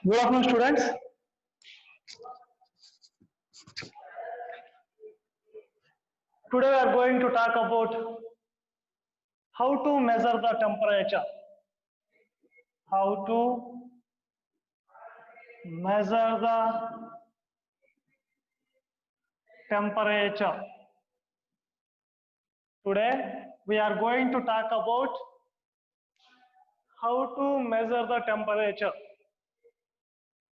Good afternoon, students. Today we are going to talk about how to measure the temperature. How to measure the temperature. Today we are going to talk about how to measure the temperature.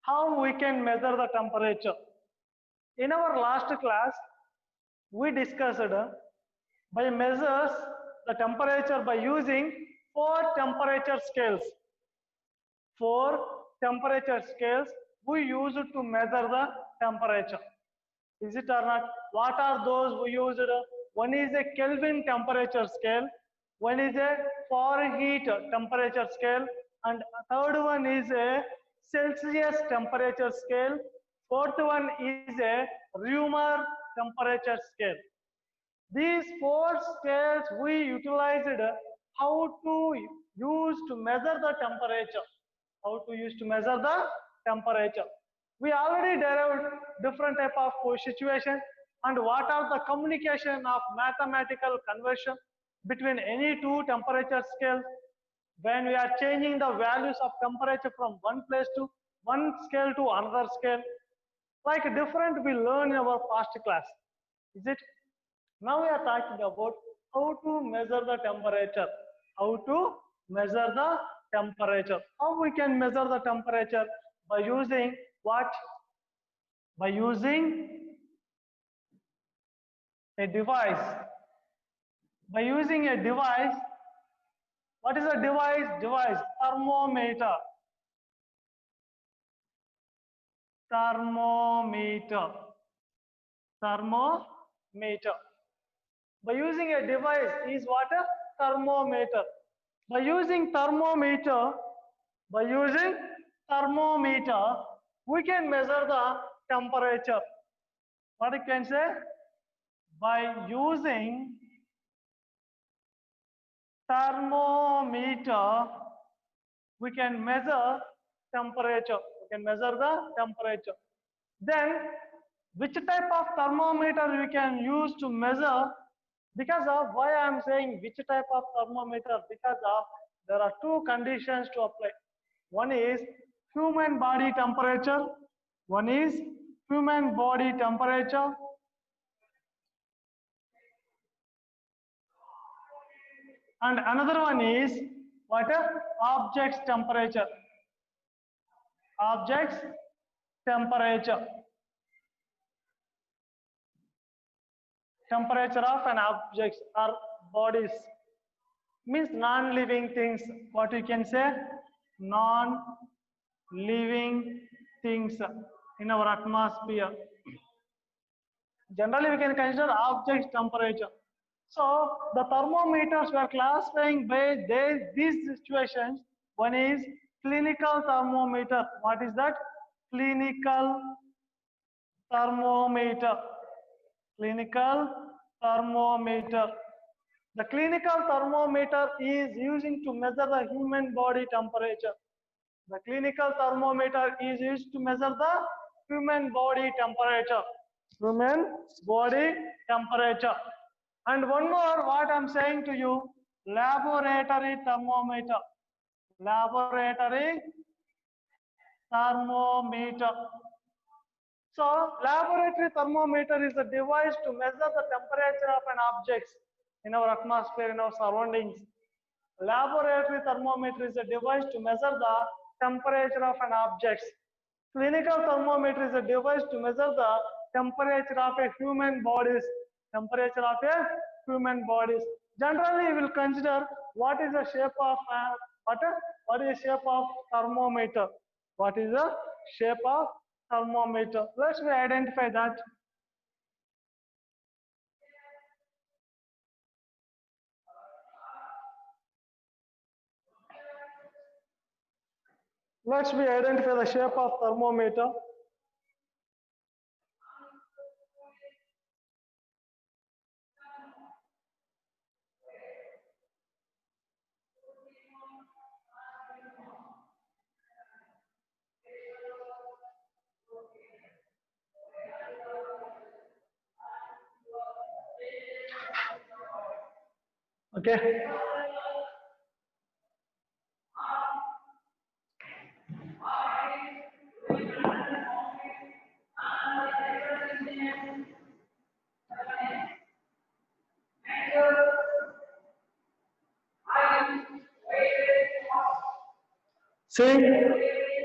How we can measure the temperature. In our last class, we discussed by measures the temperature by using 4 temperature scales. 4 temperature scales we use to measure the temperature. Is it or not? What are those we used? One is a Kelvin temperature scale, one is a Fahrenheit temperature scale, and third one is a Celsius temperature scale. Fourth one is a Reaumur temperature scale. These 4 scales we utilized how to use to measure the temperature. How to use to measure the temperature. We already derived different type of situation and what are the communication of mathematical conversion between any 2 temperature scales when we are changing the values of temperature from one place to one scale to another scale. Like different we learn in our past class. Is it? Now we are talking about how to measure the temperature. How to measure the temperature. How we can measure the temperature? By using what? By using a device. By using a device. What is a device? Device. Thermometer. Thermometer. Thermometer. By using a device is what? A thermometer. By using thermometer, we can measure the temperature. What you can say? By using thermometer, we can measure temperature. We can measure the temperature. Then, which type of thermometer we can use to measure? Because of why I am saying which type of thermometer? Because of there are 2 conditions to apply. One is human body temperature. One is human body temperature. And another one is what? Object's temperature. Object's temperature. Temperature of an object or bodies means non-living things. What you can say? Non-living things in our atmosphere. Generally, we can consider object's temperature. So the thermometers we are classifying by these situations. One is clinical thermometer. What is that? Clinical thermometer. Clinical thermometer. The clinical thermometer is using to measure the human body temperature. The clinical thermometer is used to measure the human body temperature. Human body temperature. And one more, what I am saying to you, laboratory thermometer. Laboratory thermometer. So, laboratory thermometer is a device to measure the temperature of an object in our atmosphere, in our surroundings. Laboratory thermometer is a device to measure the temperature of an object. Clinical thermometer is a device to measure the temperature of a human bodies. Temperature of a human bodies. Generally, we will consider what is the shape of what is the shape of thermometer. What is the shape of thermometer? Let's identify that. Let's we identify the shape of thermometer. Okay. See,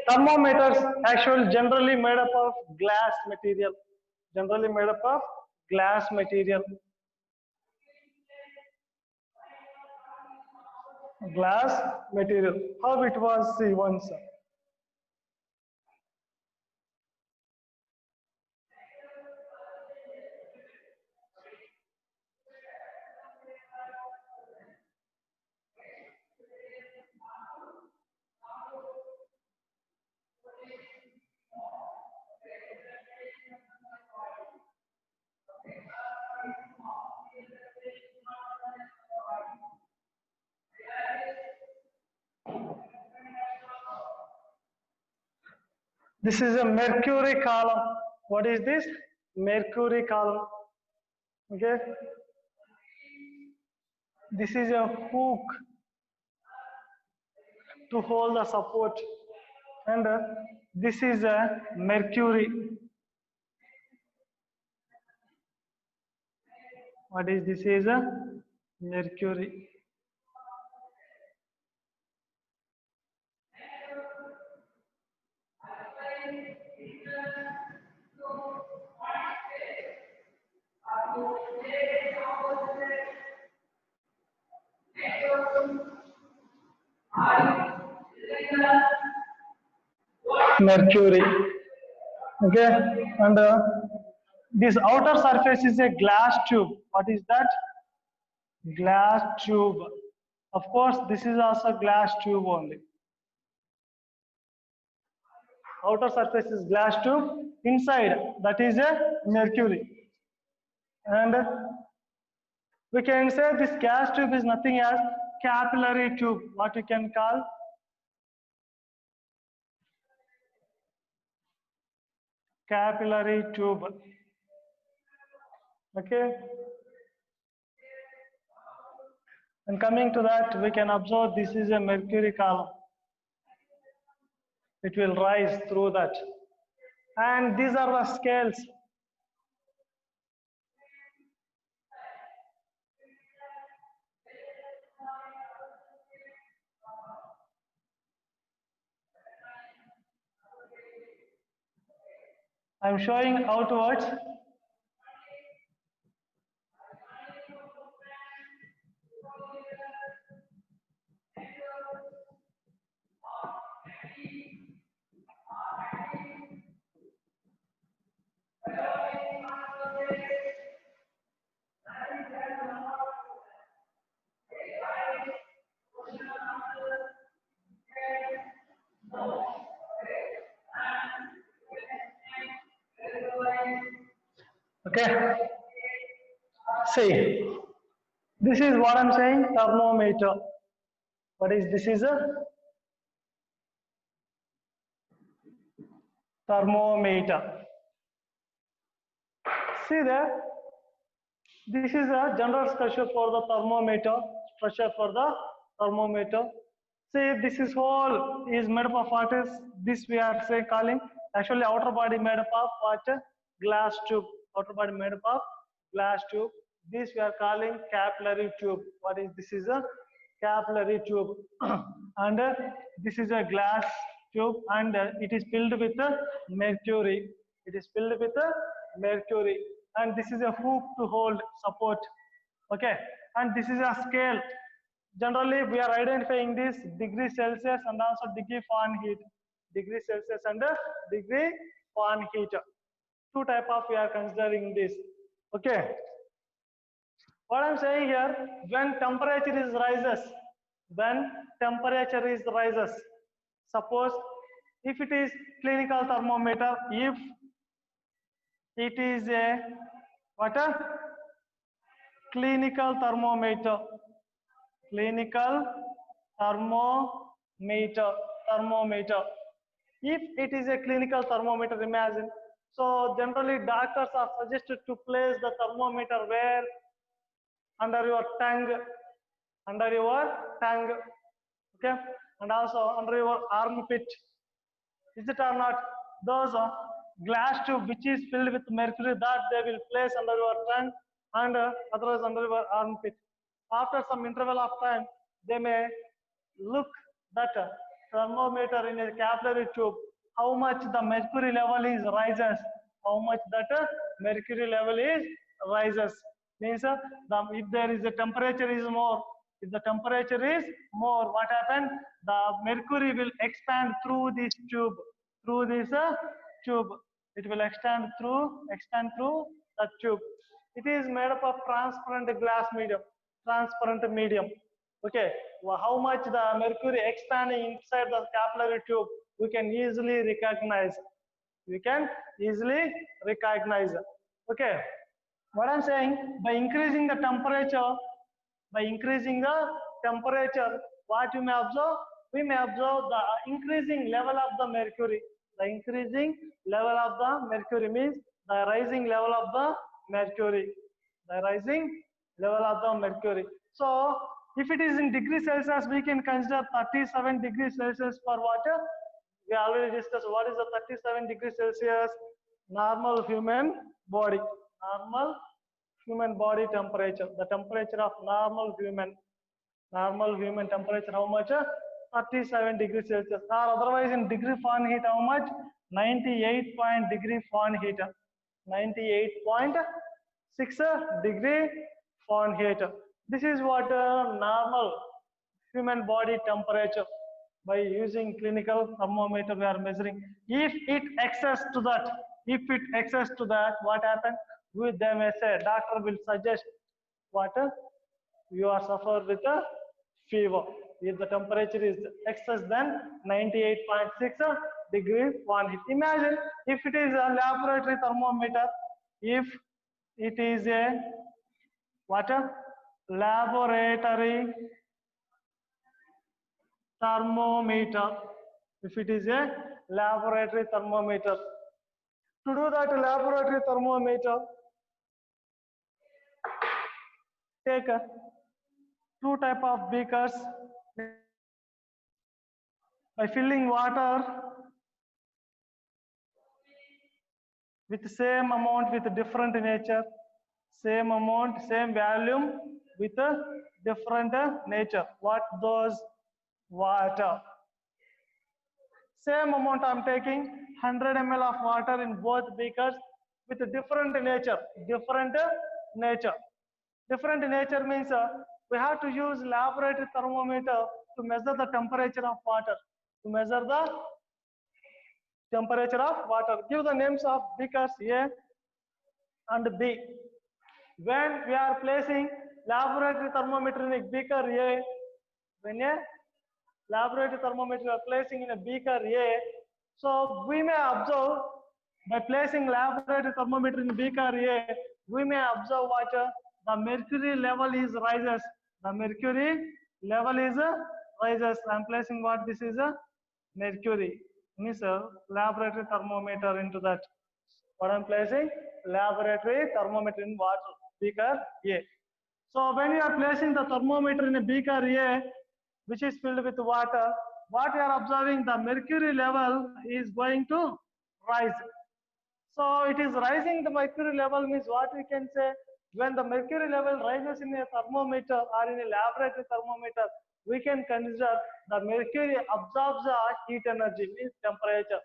thermometers actually generally made up of glass material. Generally made up of glass material. Glass material. How it was, see once. This is a mercury column. What is this? Mercury column. Okay. This is a hook to hold the support. And this is a mercury. What is this? Is a mercury. Mercury. Okay, and this outer surface is a glass tube. What is that? Glass tube. Of course, this is also glass tube only. Outer surface is glass tube. Inside, that is a mercury. And we can say this gas tube is nothing as capillary tube. What we can call capillary tube. Okay. And coming to that, we can observe this is a mercury column. It will rise through that. And these are the scales. I'm showing outwards. Okay. See, this is what I'm saying, thermometer. What is this? Is a thermometer. See there, this is a general structure for the thermometer. Structure for the thermometer. See, this is whole is made up of what is this we are say calling actually outer body made up of what? Glass tube. Outer body made up of glass tube. This we are calling capillary tube. What is this? Is a capillary tube. And this is a glass tube, and it is filled with mercury. It is filled with mercury, and this is a hoop to hold support. Okay, and this is a scale. Generally, we are identifying this degree Celsius and also degree Fahrenheit. Degree Celsius and degree Fahrenheit. Two type of we are considering this. Okay. What I'm saying here, when temperature is rises, suppose If it is clinical thermometer, if it is a what a clinical thermometer, clinical thermometer. If it is a clinical thermometer, imagine. So generally doctors are suggested to place the thermometer where? Under your tongue, under your tongue, okay, and also under your armpit. Is it or not? Those glass tube which is filled with mercury that they will place under your tongue and otherwise under your armpit. After some interval of time, they may look that thermometer in a capillary tube, how much the mercury level is rises, how much that mercury level is rises. Means if there is a temperature is more, if the temperature is more, what happens? The mercury will expand through this tube, through this tube. It will expand through the tube. It is made up of transparent glass medium, transparent medium. Okay, well, how much the mercury expanding inside the capillary tube, we can easily recognize. We can easily recognize. Okay, what I'm saying, by increasing the temperature, what you may observe? We may observe the increasing level of the mercury. The increasing level of the mercury means the rising level of the mercury. The rising level of the mercury. So, if it is in degrees Celsius, we can consider 37 degrees Celsius for water. We already discussed what is the 37 degrees Celsius normal human body. Normal human body temperature. The temperature of normal human temperature, how much? 37 degrees Celsius, or otherwise in degree Fahrenheit, how much? 98 degree Fahrenheit. 98.6 degree Fahrenheit. This is what normal human body temperature. By using clinical thermometer, we are measuring. If it excess to that, what happens? They may say, doctor will suggest what? You are suffer with a fever. If the temperature is excess than 98.6 degree Fahrenheit. Imagine if it is a laboratory thermometer, if it is a what? Laboratory thermometer. If it is a laboratory thermometer. To do that laboratory thermometer, take two type of beakers. By filling water with same amount with different nature, same amount, same volume with a different nature. What those? Water. Same amount I am taking 100 ml of water in both beakers with a different nature. Different nature means we have to use laboratory thermometer to measure the temperature of water. To measure the temperature of water. Give the names of beakers A and B. When we are placing laboratory thermometer in a beaker A, when a laboratory thermometer we are placing in a beaker A, so we may observe by placing laboratory thermometer in beaker A, we may observe what the mercury level is rises. The mercury level is rises. I am placing what this is a mercury. Means laboratory thermometer into that. What I am placing? Laboratory thermometer in water beaker A. So when you are placing the thermometer in a beaker A, which is filled with water, what you are observing, the mercury level is going to rise. So it is rising, the mercury level means what we can say, when the mercury level rises in a thermometer or in a laboratory thermometer, we can consider the mercury absorbs the heat energy, means temperature.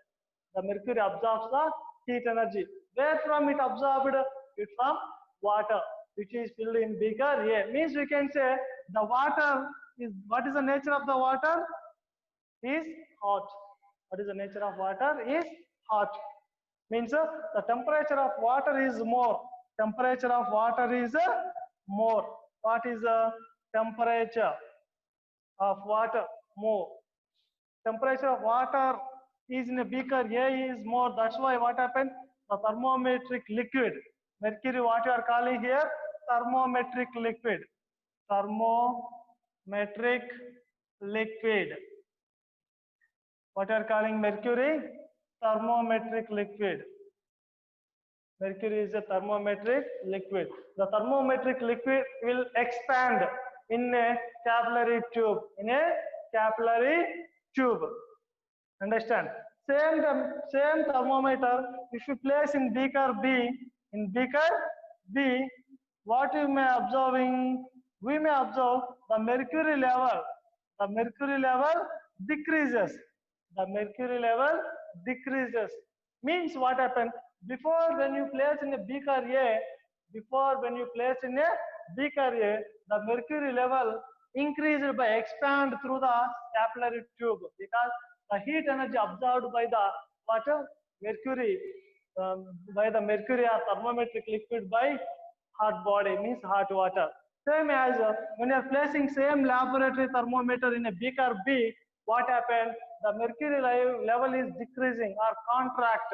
The mercury absorbs the heat energy. Where from it absorbed? It from water, which is filled in beaker A. Means we can say the water is, what is the nature of the water? Is hot. What is the nature of water? Is hot. Means the temperature of water is more. Temperature of water is more. What is the temperature of water? More. Temperature of water is in a beaker, A is more. That's why what happened? The thermometric liquid. Mercury, what you are calling here? Thermometric liquid. Thermometric liquid. What you are calling mercury? Thermometric liquid. Mercury is a thermometric liquid. The thermometric liquid will expand in a capillary tube. In a capillary tube. Understand? Same thermometer, if you place in beaker B, what you may observing? We may observe the mercury level. The mercury level decreases. The mercury level decreases. Means what happened? Before when you place in a beaker A, the mercury level increased by expand through the capillary tube because the heat energy absorbed by the water, mercury, by the mercury or thermometric liquid by hot body means hot water. Same as when you are placing same laboratory thermometer in a beaker B, what happened? The mercury level is decreasing or contract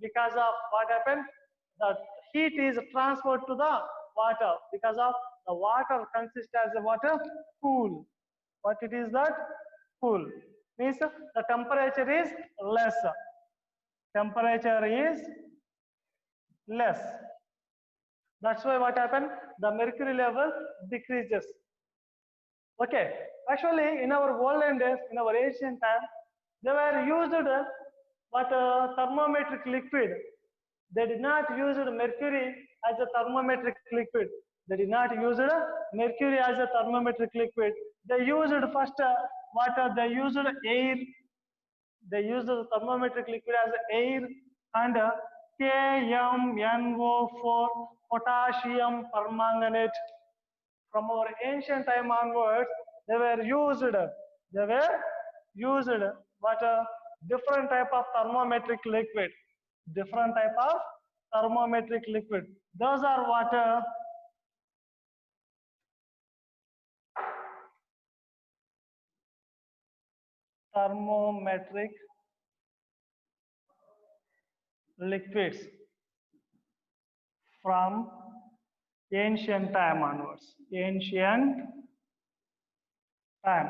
because of what happened? The heat is transferred to the water because of the water consists as a water pool. What it is that? Pool. Means the temperature is less. Temperature is less. That's why what happened? The mercury level decreases. Okay. Actually, in our olden days, in our ancient time, they were used thermometric liquid. They did not use mercury as a thermometric liquid. They did not use mercury as a thermometric liquid. They used first water. They used air. They used the thermometric liquid as air and KMNO4 potassium permanganate. From our ancient time onwards, they were used what different type of thermometric liquid. Different type of thermometric liquid. Those are what thermometric liquids from ancient time onwards. Ancient time.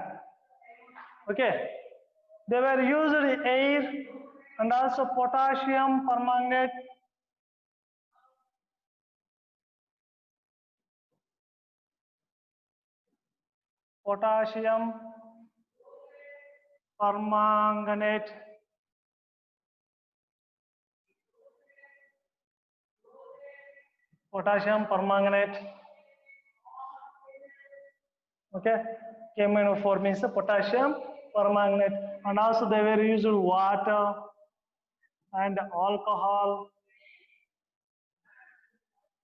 Okay. They were used air and also potassium permanganate. Potassium permanganate. Potassium permanganate. Okay. KMNO4 means the potassium permanganate. And also they were used water and alcohol.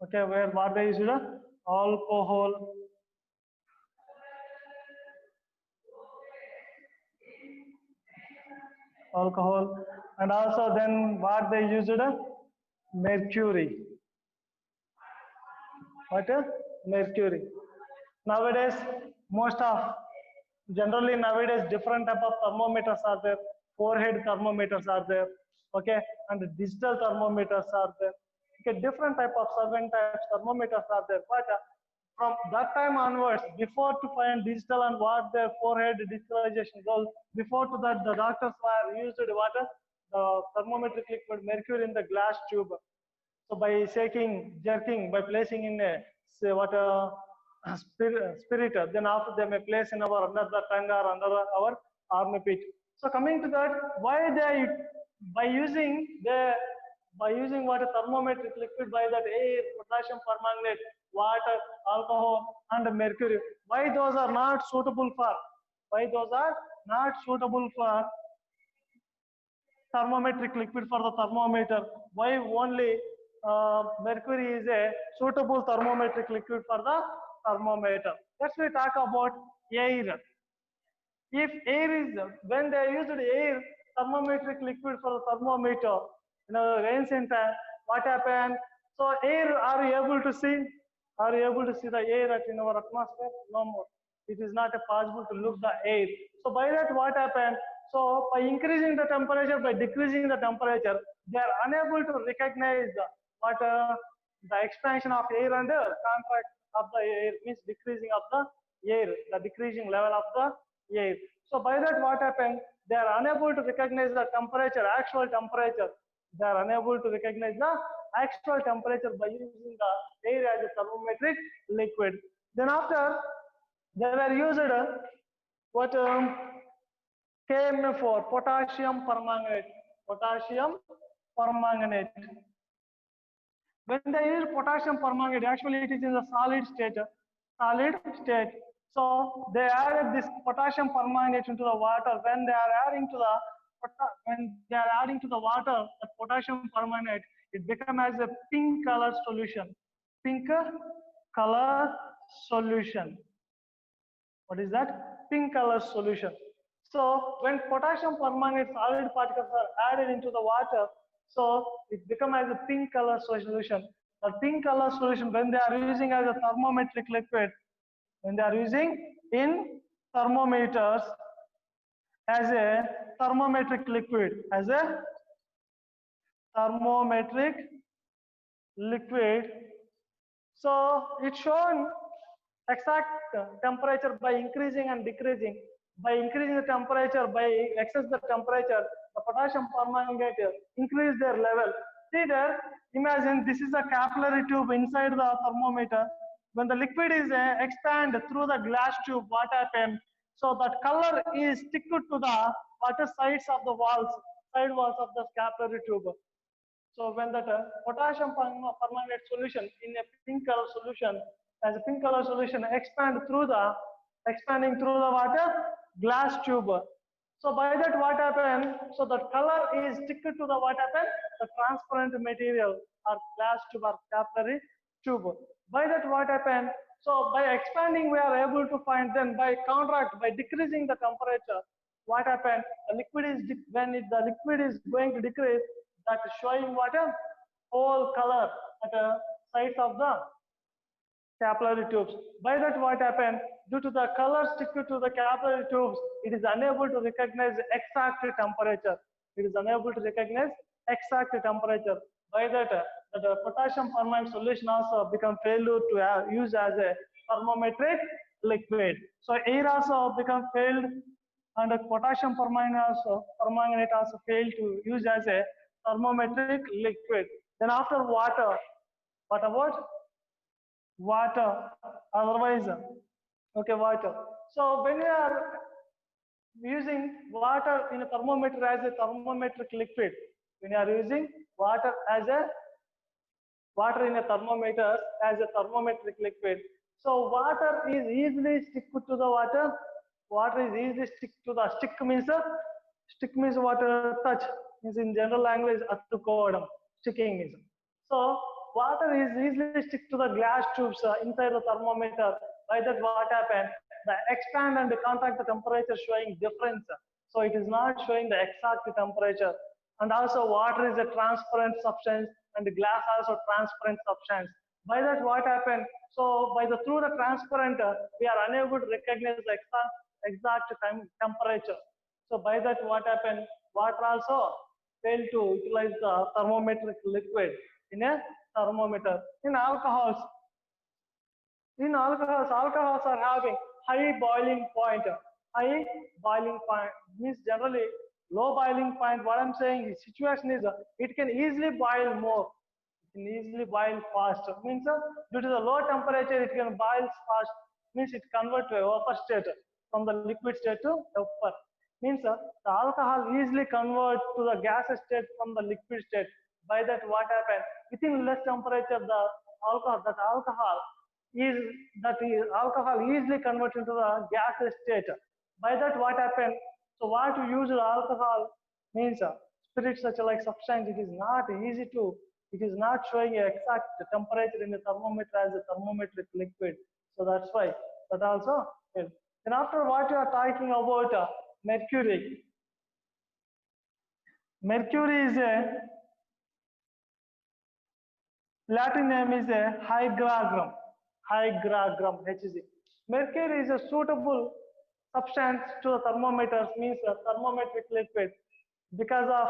Okay, where what they used? Alcohol. Alcohol. And also then what they used? Mercury. What? Mercury. Nowadays, generally nowadays different type of thermometers are there. Forehead thermometers are there. Okay, and digital thermometers are there. Okay, different type of certain types thermometers are there. But from that time onwards, before to find digital and what their forehead digitalization goes, before to that the doctors were used water, the thermometric liquid mercury in the glass tube. So by jerking, by placing in a say what spirit, then after they may place in our under the tongue or under our armpit. So coming to that, why they by using what a thermometric liquid by that air, potassium permanganate, water, alcohol, and mercury. Why those are not suitable for? Why those are not suitable for thermometric liquid for the thermometer? Why only mercury is a suitable thermometric liquid for the thermometer? Let's we talk about air. If air is, when they used air thermometric liquid for the thermometer, ancient time, what happened? So air, are you able to see? Are you able to see the air in our atmosphere? No more. It is not possible to look the air. So by that what happened? So by increasing the temperature, by decreasing the temperature, they are unable to recognize what the expansion of air and contract of the air means decreasing of the air, the decreasing level of the air. So by that what happened? They are unable to recognize the temperature, actual temperature. They are unable to recognize the actual temperature by using the air as a thermometric liquid. Then after they were used what KMF4, potassium permanganate. Potassium permanganate. When they use potassium permanganate, actually it is in the solid state. Solid state. So they added this potassium permanganate into the water. When they are adding to the water, the potassium permanganate, it becomes as a pink color solution. Pink color solution. What is that? Pink color solution. So when potassium permanganate solid particles are added into the water, so it becomes as a pink color solution. The pink color solution, when they are using as a thermometric liquid, when they are using in thermometers as a thermometric liquid, as a thermometric liquid, so it's shown exact temperature by increasing and decreasing. By increasing the temperature, by excess the temperature, the potassium permanganate increase their level. See there, imagine this is a capillary tube inside the thermometer. When the liquid is expand through the glass tube, what happens? So that color is stick to the water sides of the walls, side walls of the capillary tube. So when that potassium permanganate solution in a pink color solution, as a pink color solution expanding through the water glass tube. So by that what happened? So the color is stick to the what happened? The transparent material or glass tube or capillary tube. By that what happened? So by expanding we are able to find, then by contract, by decreasing the temperature, what happened? The liquid is the liquid is going to decrease, that is showing what a whole color at the sides of the capillary tubes. By that what happened? Due to the color stick to the capillary tubes, it is unable to recognize exact temperature. It is unable to recognize exact temperature. By that, the potassium permanganate solution also become failure to use as a thermometric liquid. So air also become failed, and the potassium permanganate also failed to use as a thermometric liquid. Then after water, what about water? Otherwise, okay, water. So when you are using water in a thermometer as a thermometric liquid, when you are using water in a thermometer as a thermometric liquid, so water is easily stick to the water. Water is easily stick to the stick means water touch means in general language attukodam, sticking means. So water is easily stick to the glass tubes inside the thermometer. By that what happened? The expand and contract the temperature showing difference. So it is not showing the exact temperature. And also water is a transparent substance and glass also transparent substance. By that what happened? So through the transparent, we are unable to recognize the exact temperature. So by that what happened? Water also fail to utilize the thermometric liquid in a thermometer. In alcohols are having high boiling point. High boiling point means generally low boiling point. What I'm saying is situation is it can easily boil more. It can easily boil fast. Means due to the low temperature it can boil fast. Means it convert to a vapor state from the liquid state to vapor. Means the alcohol easily convert to the gaseous state from the liquid state. By that what happened? Within less temperature the alcohol easily converts into the gaseous state. By that what happened? So what you use alcohol means spirits such like substance, it is not showing a exact temperature in the thermometer as a thermometric liquid. So that's why that also is. Then after what you are talking about mercury. Mercury is a Latin name is a hygrogram, Hg. Mercury is a suitable substance to the thermometers means a thermometric liquid. Because of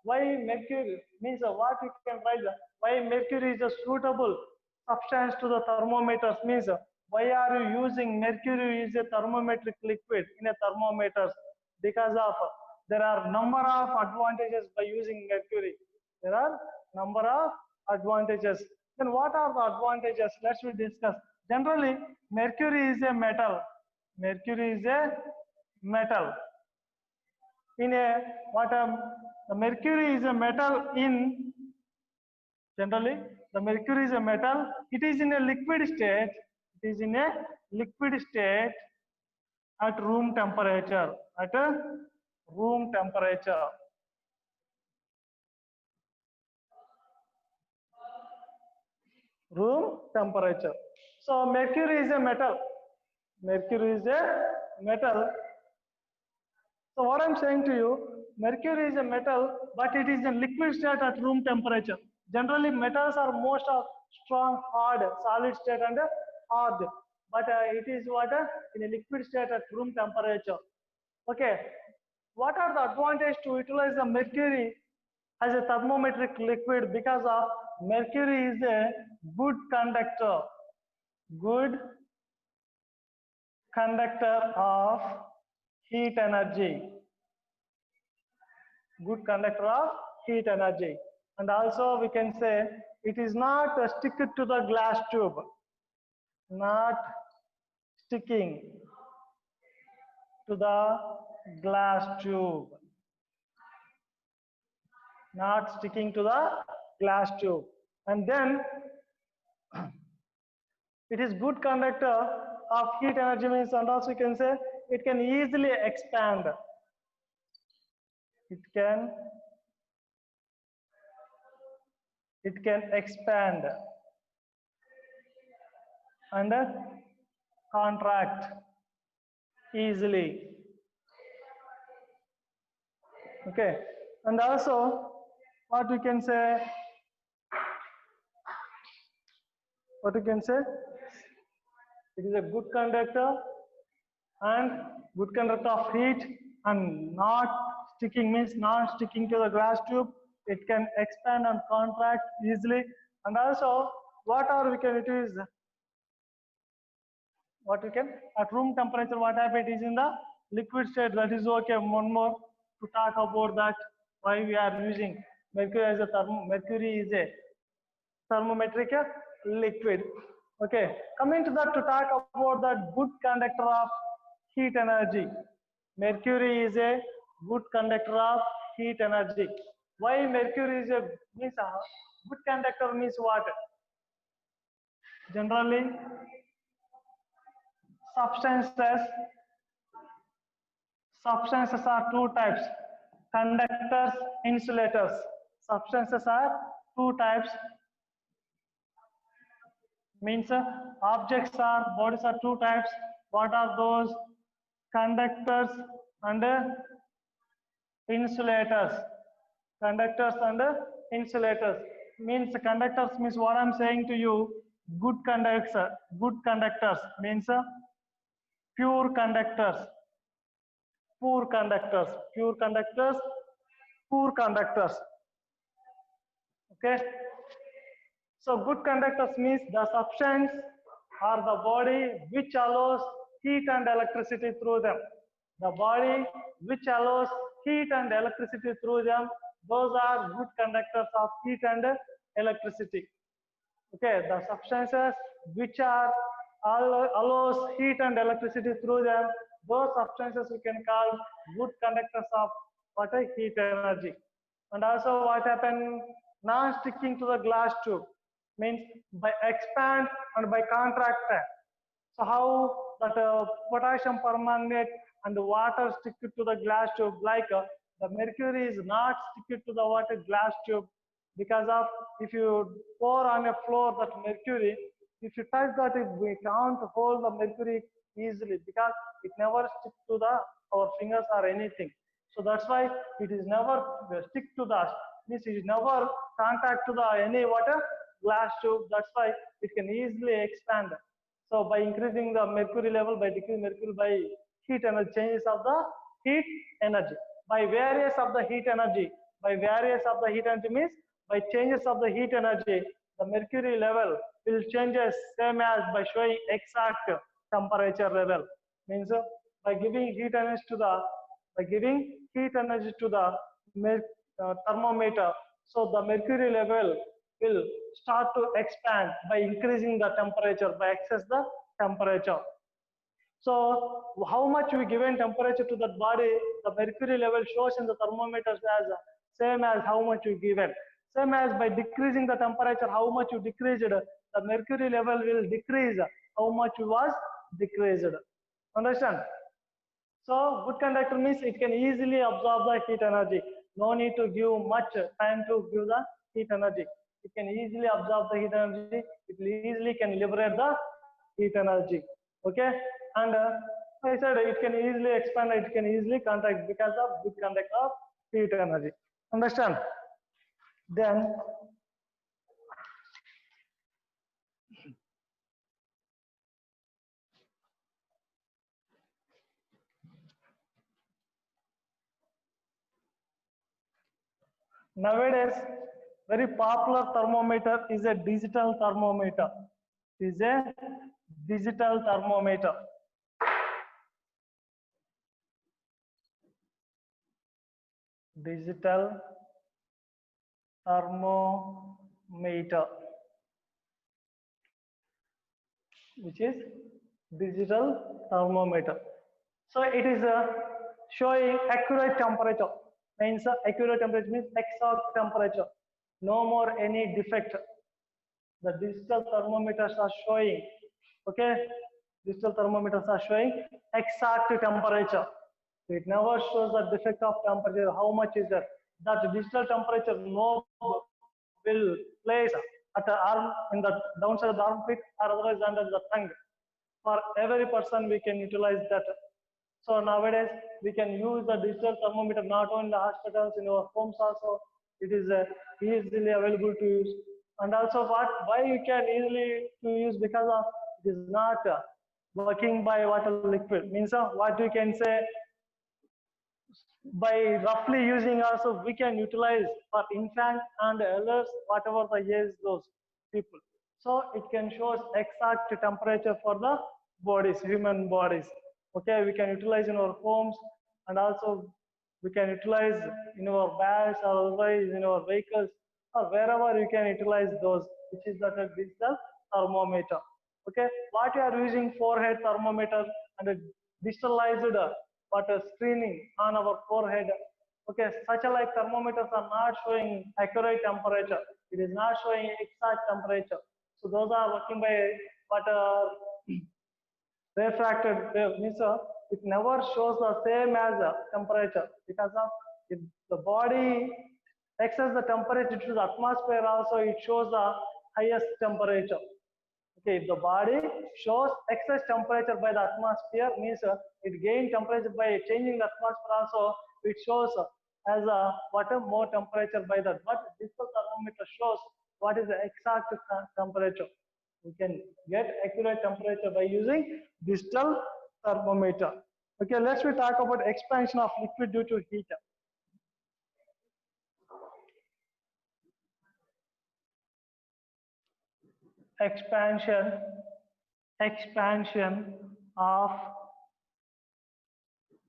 why mercury means what we can write why mercury is a suitable substance to the thermometers means why are you using mercury is a thermometric liquid in a thermometers? Because of there are number of advantages by using mercury. There are number of advantages. Then what are the advantages? Let's we discuss. Generally, mercury is a metal. Mercury is a metal. In a what the mercury is a metal in generally the mercury is a metal. It is in a liquid state. It is in a liquid state at room temperature. At a room temperature. Room temperature. So mercury is a metal. Mercury is a metal. So what I'm saying to you, mercury is a metal, but it is in liquid state at room temperature. Generally, metals are most of strong, hard, solid state and hard. But it is what in a liquid state at room temperature. Okay. What are the advantages to utilize the mercury as a thermometric liquid? Because of mercury is a good conductor. Good conductor of heat energy. Good conductor of heat energy. And also we can say it is not stick to the glass tube. Not sticking to the glass tube. Not sticking to the glass tube. And then it is good conductor of heat energy means, and also you can say it can easily expand. It can expand and contract easily. Okay, and also what we can say, it is a good conductor and good conductor of heat and not sticking means not sticking to the glass tube. It can expand and contract easily. And also what are we can, it is what we can at room temperature, what happens is in the liquid state. That is okay. One more to talk about that why we are using mercury as a mercury is a thermometric liquid. Okay, coming to that to talk about that good conductor of heat energy. Mercury is a good conductor of heat energy. Why mercury is a means good conductor means what? Generally, substances are two types: conductors, insulators. Substances are two types. Means objects are bodies are two types. What are those? Conductors and insulators. Conductors and insulators. Means conductors means what I'm saying to you. Good conductors means pure conductors. Poor conductors. Pure conductors. Poor conductors. Okay. So good conductors means the substance or the body which allows heat and electricity through them. The body which allows heat and electricity through them, those are good conductors of heat and electricity. Okay, the substances which are allows heat and electricity through them, those substances we can call good conductors of what is heat energy. And also what happen, non-sticking to the glass tube means by expand and by contract. So how that potassium permanganate and the water stick to the glass tube, like the mercury is not stick to the water glass tube, because of if you pour on a floor that mercury, if you touch that, we can't hold the mercury easily because it never stick to the our fingers or anything. So that's why it is never stick to the, means it is never contact to the any water glass tube. That's why it can easily expand. So by increasing the mercury level, by decreasing mercury by heat energy, changes of the heat energy. By variance of the heat energy, by variance of the heat energy means by changes of the heat energy, the mercury level will changes same as by showing exact temperature level. Means by giving heat energy to the thermometer, so the mercury level will start to expand by increasing the temperature, by excess the temperature. So how much we given temperature to that body, the mercury level shows in the thermometers as same as how much we given. Same as by decreasing the temperature, how much you decreased, the mercury level will decrease how much was decreased. Understand? So good conductor means it can easily absorb the heat energy. No need to give much time to give the heat energy. It can easily absorb the heat energy. It easily can liberate the heat energy. Okay, and I said it can easily expand. It can easily contract because of good conductor of heat energy. Understand? Then nowadays, very popular thermometer is a digital thermometer. Is a digital thermometer. Digital thermometer, which is digital thermometer. So it is showing accurate temperature. Means accurate temperature means exact temperature. No more any defect. The digital thermometers are showing, okay, digital thermometers are showing exact temperature. It never shows the defect of temperature, how much is that. That digital temperature knob will place at the arm, in the downside of the armpit, or otherwise under the tongue. For every person we can utilize that. So nowadays we can use the digital thermometer not only in the hospitals, in our homes also. It is easily available to use. And also why you can easily to use, because of it is not working by water liquid. Means what you can say, by roughly using also we can utilize for infant and elders, whatever the age those people. So it can show exact temperature for the bodies, human bodies. Okay, we can utilize in our homes, and also we can utilize in our bags or otherwise in our vehicles, or wherever you can utilize those, which is that a digital thermometer. Okay, what you are using forehead thermometer and a digitalized screening on our forehead. Okay, such a like thermometers are not showing accurate temperature. It is not showing exact temperature. So those are working by what refracted wave, means it never shows the same as temperature, because of if the body excess the temperature to the atmosphere also, it shows the highest temperature. Okay, if the body shows excess temperature by the atmosphere, means it gains temperature by changing the atmosphere also, it shows as a more temperature by that. But digital thermometer shows what is the exact temperature. We can get accurate temperature by using digital thermometer. Okay, let's we talk about expansion of liquid due to heat. Expansion of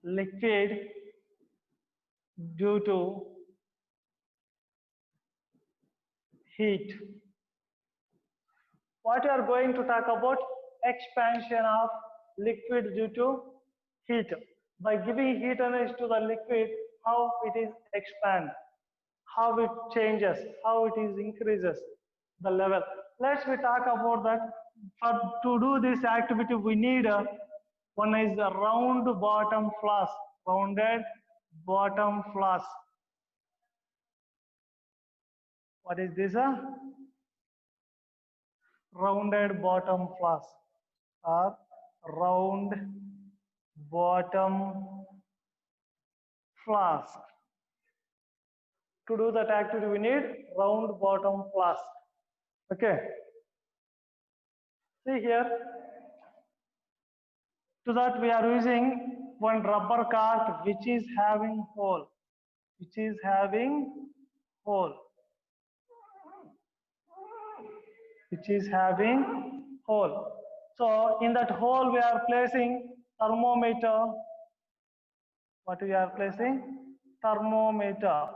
liquid due to heat. What you are going to talk about? Expansion of liquid due to heat. By giving heat energy to the liquid, how it is expand, how it changes, how it is increases the level. Let's we talk about that. To do this activity, we need one is the round bottom flask, rounded bottom flask. What is this? Rounded bottom flask or round bottom flask. To do that activity, we need round bottom flask. Okay. See here. To that we are using one rubber cart which is having hole, which is having hole, which is having hole. So in that hole we are placing thermometer. What we are placing? Thermometer.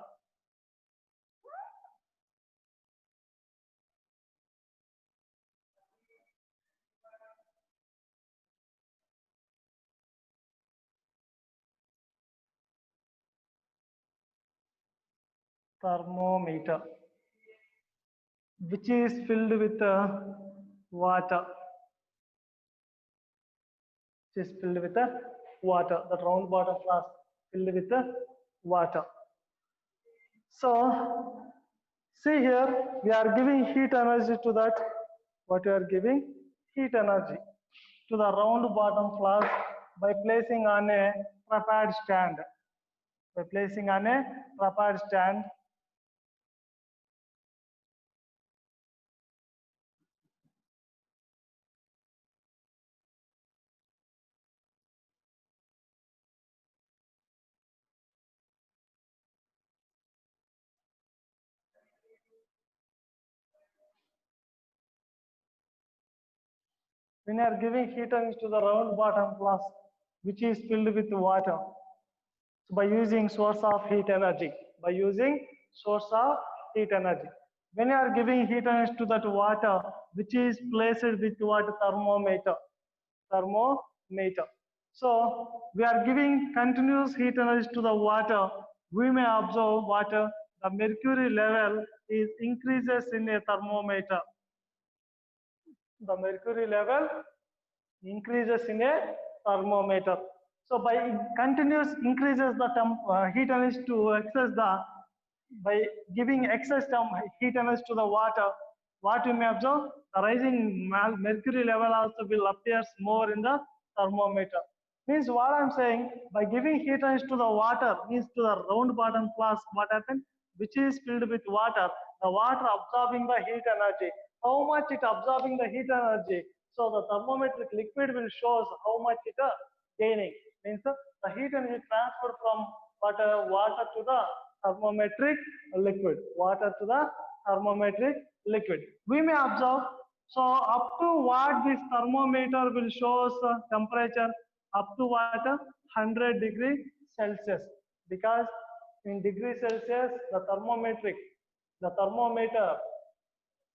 Thermometer, which is filled with water, which is filled with water, the round water flask filled with water. So, see here, we are giving heat energy to that. What we are giving? Heat energy to the round bottom flask by placing on a trapeze stand. By placing on a trapeze stand. When you are giving heat energy to the round bottom flask, which is filled with water, so by using source of heat energy, by using source of heat energy. When you are giving heat energy to that water, which is placed with what? Thermometer, thermometer. So we are giving continuous heat energy to the water. We may observe water, the mercury level is increases in a thermometer. The mercury level increases in a thermometer. So by continuous increases the heat energy to excess the, by giving excess heat energy to the water, what you may observe, the rising mercury level also will appears more in the thermometer. Means what I'm saying, by giving heat energy to the water, means to the round bottom flask, what happens? Which is filled with water, the water absorbing the heat energy. How much it absorbing the heat energy? So the thermometric liquid will shows how much it gaining. Means the heat energy transferred from water to the thermometric liquid. Water to the thermometric liquid. We may observe. So up to what this thermometer will shows temperature up to what 100 degree Celsius, because in degree Celsius the thermometer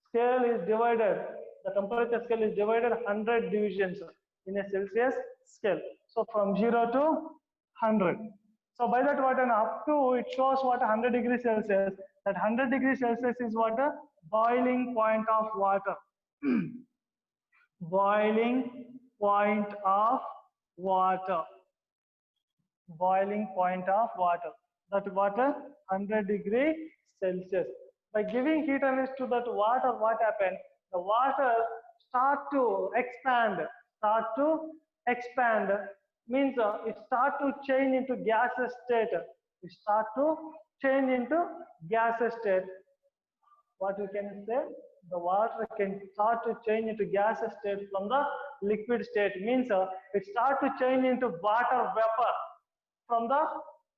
scale is divided, the temperature scale is divided 100 divisions in a Celsius scale. So from 0 to 100. So by that what, and up to it shows what 100 degrees Celsius. That 100 degrees Celsius is what a boiling point of water. Boiling point of water. Boiling point of water. That water 100 degree Celsius. By giving heat energy to that water, what happened? The water start to expand. Means it start to change into gaseous state. It start to change into gaseous state. What we can say? The water can start to change into gaseous state from the liquid state. Means it start to change into water vapor from the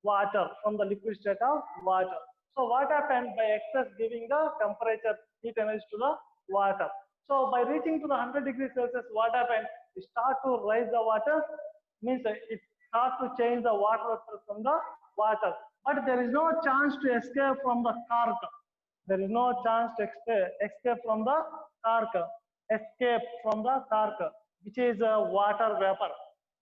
water, from the liquid state of water. So what happened by excess giving the temperature heat energy to the water? So by reaching to the 100 degrees Celsius, what happened? It start to rise the water, means it start to change the water from the water. But there is no chance to escape from the cork. There is no chance to escape from the cork. Escape from the cork, which is water vapor.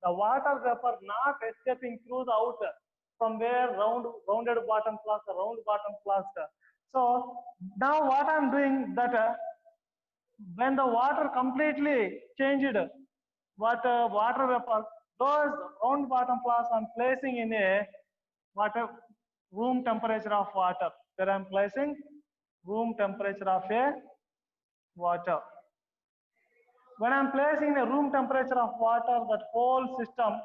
The water vapor not escaping through the outer, from where rounded bottom flask, round bottom flask. So now what I'm doing that when the water completely changed, water vapor, those round bottom flask I'm placing in a water room temperature of water. Where I'm placing room temperature of a water. When I'm placing a room temperature of water, that whole system,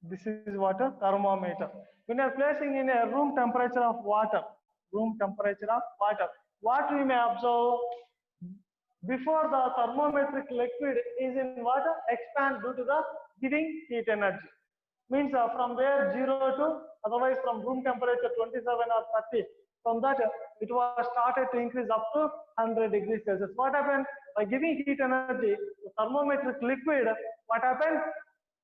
this is water thermometer. When you're placing in a room temperature of water, what we may observe, before the thermometric liquid is in water expand due to the giving heat energy. Means from where 0 to otherwise from room temperature 27 or 30, from that it was started to increase up to 100 degrees Celsius. What happened? By giving heat energy, the thermometric liquid, what happened?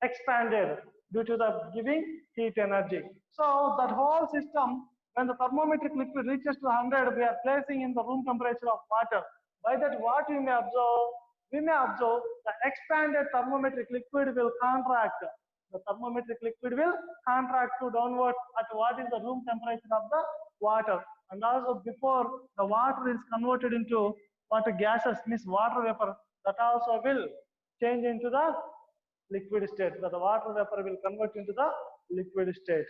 Expanded due to the giving heat energy. So that whole system, when the thermometric liquid reaches to 100, we are placing in the room temperature of water. By that, what we may observe? We may observe the expanded thermometric liquid will contract. The thermometric liquid will contract to downward at what is the room temperature of the water. And also before the water is converted into water gases, means water vapor, that also will change into the liquid state. That the water vapor will convert into the liquid state.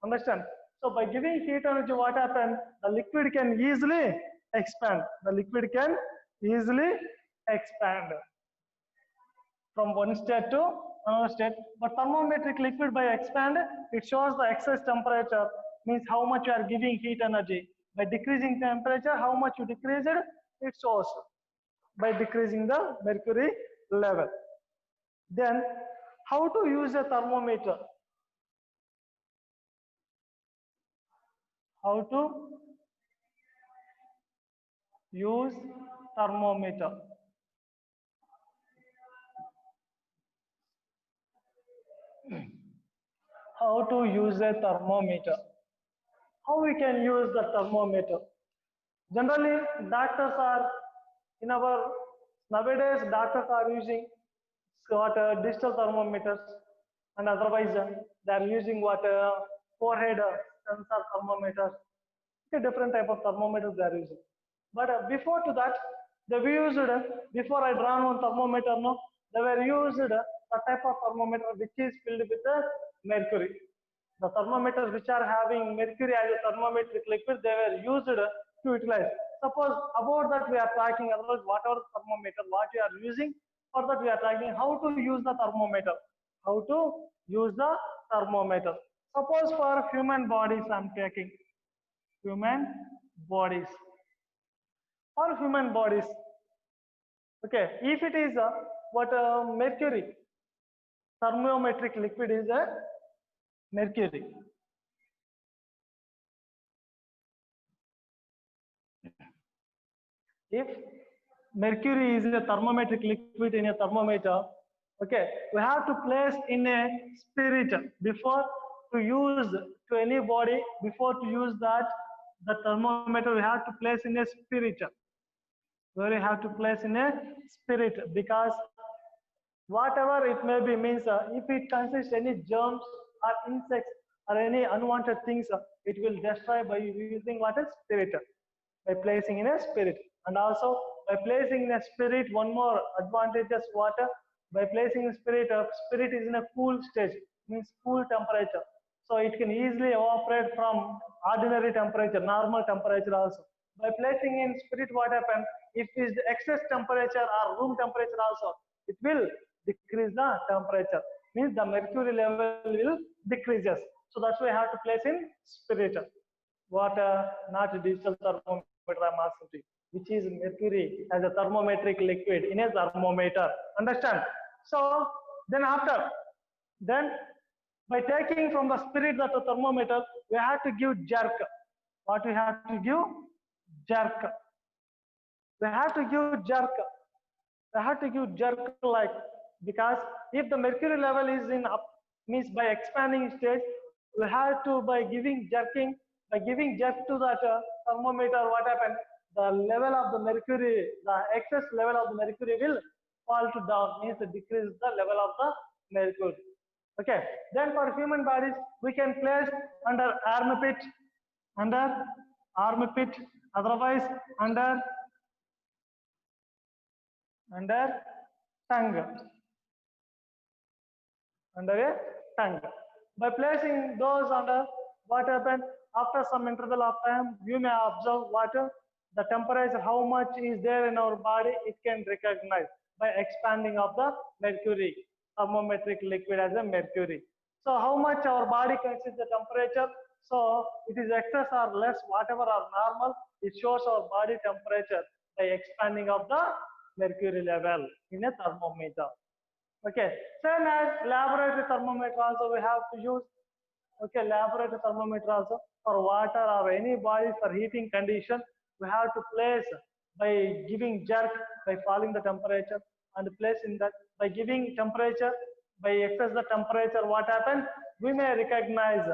Understand? So by giving heat energy, what happens? The liquid can easily expand. The liquid can easily expand from one state to another state. But thermometric liquid by expand, it shows the excess temperature, means how much you are giving heat energy. By decreasing temperature, how much you decrease it, it shows by decreasing the mercury level. Then how to use a thermometer? How to use thermometer? How to use a thermometer? How we can use the thermometer? Generally, doctors are in our nowadays doctors are using what digital thermometers, and otherwise they are using what forehead sensor thermometers. Okay, different type of thermometers they are using. But before to that, they were used before I drawn one thermometer. No, they were used a type of thermometer which is filled with mercury. The thermometers which are having mercury as a thermometric liquid, they were used to utilize. Suppose about that we are talking, otherwise whatever thermometer what you are using, for that we are talking how to use the thermometer. How to use the thermometer. Suppose for human bodies I am taking. Human bodies. For human bodies. Okay, if it is what mercury, thermometric liquid is a mercury. If mercury is a thermometric liquid in a thermometer, okay, we have to place in a spirit before to use to any body. Before to use that, the thermometer we have to place in a spirit. Where you have to place in a spirit, because whatever it may be, means if it consists any germs or insects or any unwanted things, it will destroy by using what is spirit, by placing in a spirit. And also by placing in a spirit, one more advantage is water. By placing in spirit, spirit is in a cool stage, means cool temperature, so it can easily evaporate from ordinary temperature, normal temperature also. By placing in spirit, what happens? If it is the excess temperature or room temperature also, it will decrease the temperature, means the mercury level will decreases. So that's why I have to place in spirit. Water, not digital thermometer I'm asking to you, which is mercury as a thermometric liquid in a thermometer. Understand? So then after, then by taking from the spirit that the thermometer, we have to give jerk. What we have to give? Jerk. We have to give jerk. We have to give jerk, like, because if the mercury level is in up, means by expanding stage, we have to by giving jerking, by giving jerk to that thermometer, what happens? The level of the mercury, the excess level of the mercury will fall to down, means decrease the level of the mercury. Okay. Then for human bodies, we can place under armpit, otherwise under tongue, under a tongue. By placing those under, what happens? After some interval of time, you may observe what the temperature, how much is there in our body, it can recognize by expanding of the mercury, thermometric liquid as a mercury. So how much our body can see the temperature? So it is excess or less, whatever are normal, it shows our body temperature by expanding of the mercury level in a thermometer. Okay, same as laboratory thermometer also we have to use. Okay, laboratory thermometer also for water or any body for heating condition, we have to place by giving jerk, by falling the temperature and place in that, by giving temperature, by excess the temperature, what happens? We may recognize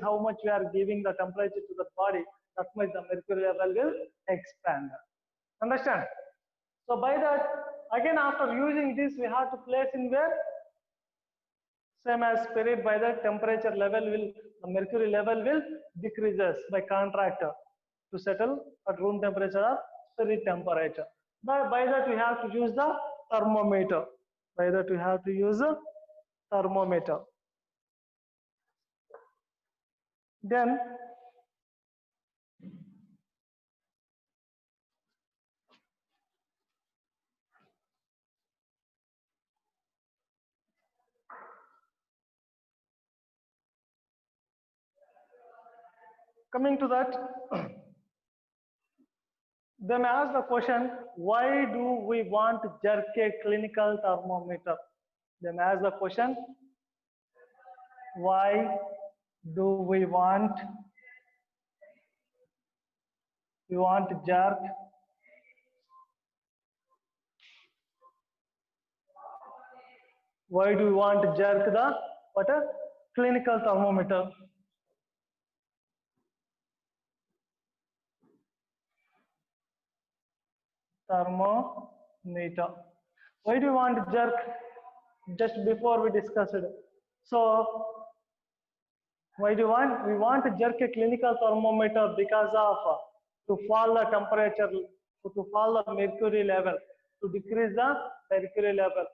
how much we are giving the temperature to the body, that much the mercury level will expand. Understand? So by that, again after using this, we have to place in where? Same as spirit, by the temperature level will, the mercury level will decreases by contractor to settle at room temperature or spirit temperature. But by that we have to use the thermometer. By that we have to use a thermometer. Then coming to that, they may ask the question, why do we want to jerk a clinical thermometer? They may ask the question, why do we want to jerk why do we want to jerk the what a clinical thermometer? Thermometer. Why do you want to jerk? Just before we discussed it. So why do you want? We want to jerk a clinical thermometer because of to fall the temperature, to fall the mercury level, to decrease the mercury level.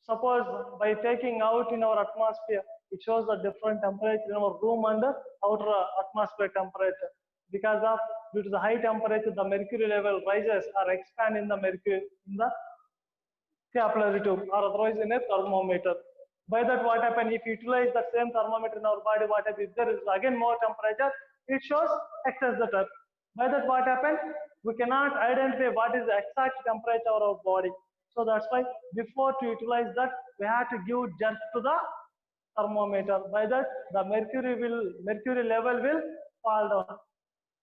Suppose by taking out in our atmosphere, it shows the different temperature in our room and the outer atmosphere temperature. Because of due to the high temperature, the mercury level rises or expand in the mercury in the capillary tube or otherwise in a thermometer. By that, what happens if you utilize the same thermometer in our body? What happens if there is again more temperature? It shows excess the time. By that, what happens? We cannot identify what is the exact temperature of our body. So that's why before to utilize that, we have to give jerk to the thermometer. By that, the mercury level will fall down.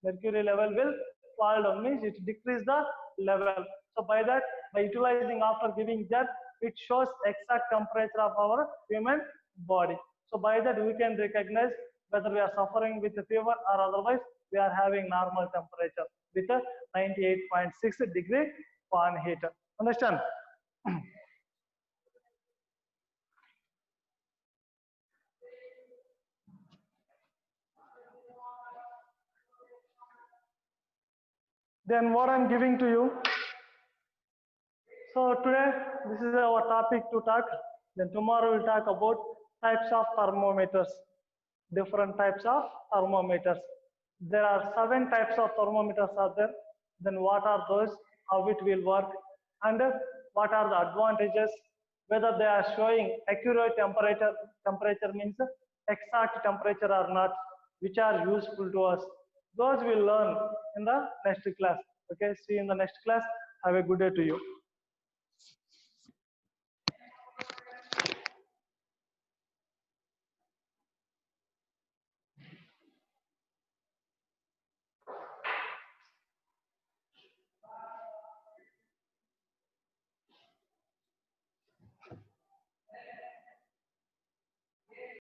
Mercury level will fall down means it decrease the level. So by that, by utilizing after giving jerk, it shows exact temperature of our human body. So by that we can recognize whether we are suffering with a fever or otherwise we are having normal temperature with a 98.6 degree Fahrenheit. Understand? Then what I'm giving to you. So today this is our topic to talk. Then tomorrow we'll talk about types of thermometers, different types of thermometers. There are 7 types of thermometers are there. Then what are those? How it will work? And what are the advantages? Whether they are showing accurate temperature means exact temperature or not, which are useful to us. Those we'll learn in the next class. Okay, see you in the next class. Have a good day to you.